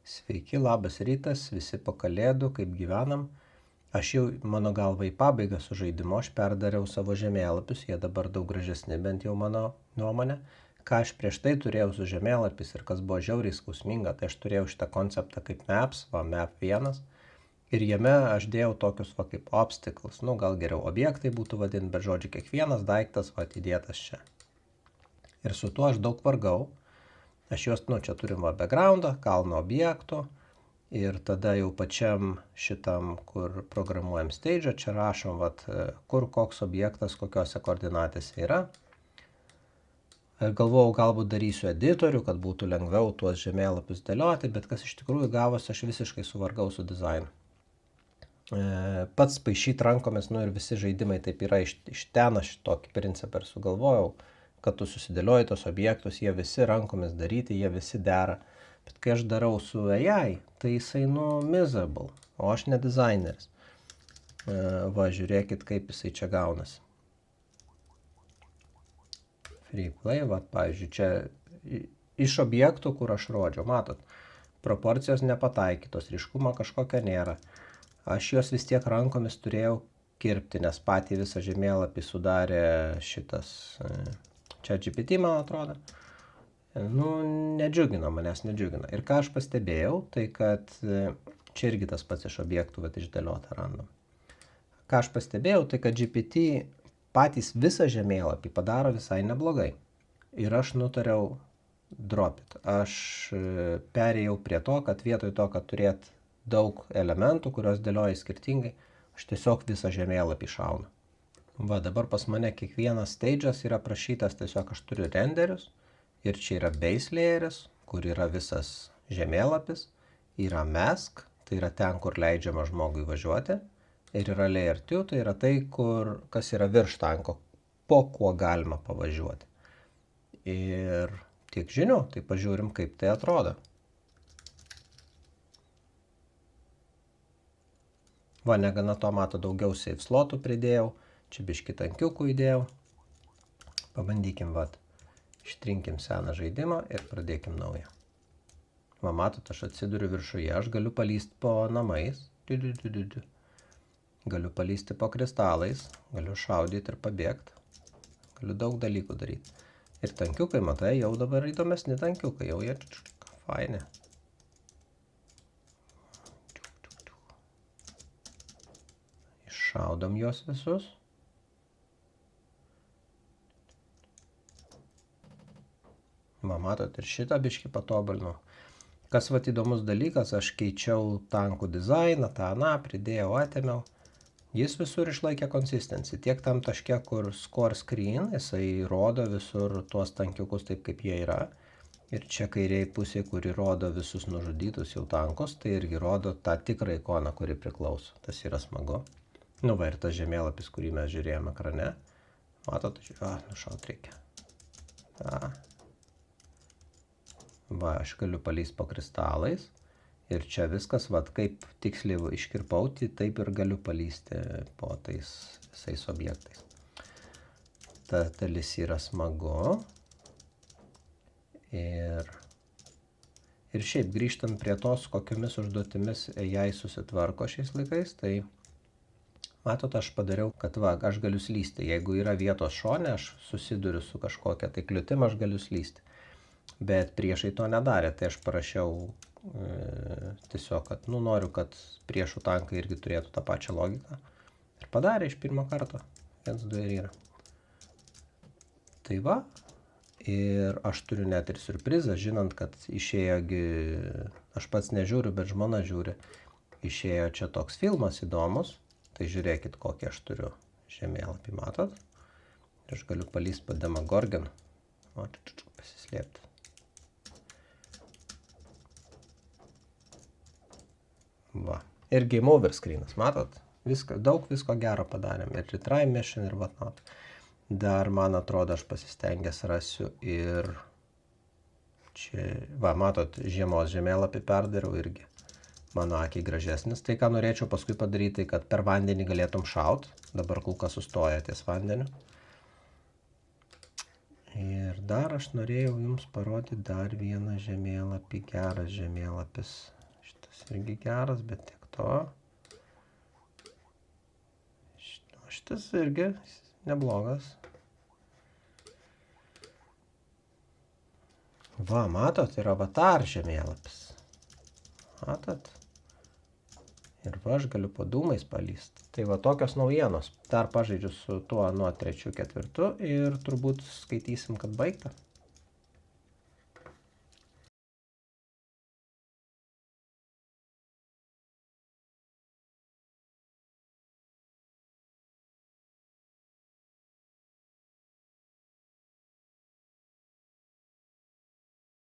Sveiki, labas rytas, visi po kalėdų, kaip gyvenam. Aš jau, mano galva, į pabaigą su žaidimu, aš perdariau savo žemėlapius, jie dabar daug gražesni, bent jau mano nuomonė. Ką aš prieš tai turėjau su žemėlapis ir kas buvo žiauriai skausminga, tai aš turėjau šitą konceptą kaip Maps, Map 1. Ir jame aš dėjau tokius kaip obstacles, gal geriau objektai būtų vadinti, bet žodžiu, kiekvienas daiktas atidėtas čia. Ir su tuo aš daug vargau. Aš juos, čia turim backgroundą, kalno objektų ir tada jau pačiam šitam, kur programuojam stage, čia rašom, kur koks objektas, kokiose koordinatėse yra. Galvojau, galbūt darysiu editorių, kad būtų lengviau tuos žemėlapius dėlioti, bet kas iš tikrųjų gavosi, aš visiškai suvargau su dizainu. Pats paišyti rankomis, ir visi žaidimai taip yra, iš ten aš tokį principą ir sugalvojau, kad tu susidėlioji tos objektus, jie visi rankomis daryti, jie visi dera. Bet kai aš darau su AI, tai jisai miserable, o aš ne dizaineris. Žiūrėkit, kaip jisai čia gaunasi. Free play, pavyzdžiui, čia iš objektų, kur aš rodžiau, matot, proporcijos nepataikytos, ryškumo kažkokio nėra. Aš juos vis tiek rankomis turėjau kirpti, nes patį visą žemėlapį sudarė šitas ChatGPT, man atrodo. Nedžiugino, manęs nedžiugino. Ir ką aš pastebėjau, tai kad čia irgi tas pats iš objektų išdėliota randam. Ką aš pastebėjau, tai kad GPT patys visą žemėlapį padaro visai neblogai. Ir aš nutariau dropit. Aš perėjau prie to, kad vietoj to, kad turėt daug elementų, kurios dėlioja skirtingai, aš tiesiog visą žemėlapį šaunu. Dabar pas mane kiekvienas stage'as yra prašytas, tiesiog aš turiu renderius ir čia yra base layeris, kur yra visas žemėlapis, yra mask, tai yra ten, kur leidžiama žmogui važiuoti, ir yra layer 2, tai yra tai, kas yra virš tanko, po kuo galima pavažiuoti. Ir tiek žinių, tai pažiūrim, kaip tai atrodo. Negana to, mato, daugiau save slotų pridėjau. Čia biškį tankiukų įdėjau. Pabandykim, ištrinkim seną žaidimą ir pradėkim naują. Matot, aš atsiduriu viršuje, aš galiu palysti po namais. Galiu palysti po kristalais, galiu šaudyti ir pabėgti. Galiu daug dalykų daryti. Ir tankiukai, matai, jau dabar įdomesni tankiukai, jau jie faini. Iššaudom juos visus. Matot, ir šitą biškį patobulinu. Kas įdomus dalykas, aš keičiau tankų dizainą, tą pridėjau, atėmiau. Jis visur išlaikė consistency. Tiek tam taške, kur score screen, jisai rodo visur tuos tankiukus taip, kaip jie yra. Ir čia kairiai pusė, kuri rodo visus nužudytus jau tankus, tai irgi rodo tą tikrą ikoną, kuri priklauso. Tas yra smagu. Ir tas žemėlapis, kurį mes žiūrėjome ekrane. Matot, nušaut reikia. Aš galiu palysti po kristalais ir čia viskas, kaip tiksliai iškirpau, taip ir galiu palysti po tais visais objektais. Ta dalis yra smagu. Ir šiaip grįžtant prie tos, kokiomis užduotimis AI susitvarko šiais laikais, tai matot, aš padariau, kad aš galiu slysti. Jeigu yra vietos šone, aš susiduriu su kažkokia tai kliūtim, aš galiu slysti. Bet priešai to nedarė, tai aš parašiau tiesiog, kad noriu, kad priešų tankai irgi turėtų tą pačią logiką. Ir padarė iš pirmo karto. 1, 2 ir yra. Tai ir aš turiu net ir siurprizą, žinant, kad išėjogi, aš pats nežiūriu, bet žmona žiūri, išėjo čia toks filmas įdomus, tai žiūrėkit, kokį aš turiu žemėlapį, matot? Ir aš galiu palysti po Demogorgon, pasislėpti. Ir game over screenas, matot? Daug visko gero padarėm. Ir retry mission ir whatnot. Dar, man atrodo, aš pasistengęs rasiu ir čia, matot, žiemos žemėlapį perdariau irgi. Mano akiai gražesnis. Tai, ką norėčiau paskui padaryti, kad per vandenį galėtum šaut. Dabar kulka sustoja ties vandeniu. Ir dar aš norėjau jums parodyti dar vieną žemėlapį, geras žemėlapis. irgi geras, bet tiek to. Šitas irgi neblogas. Va, matot, yra avatar žemėlapis. Matot? Ir va, aš galiu po dūmais palyst. Tai va, tokios naujienos. Dar pažaidžiu su tuo nuo 3-4 ir turbūt skaitysim, kad baigta.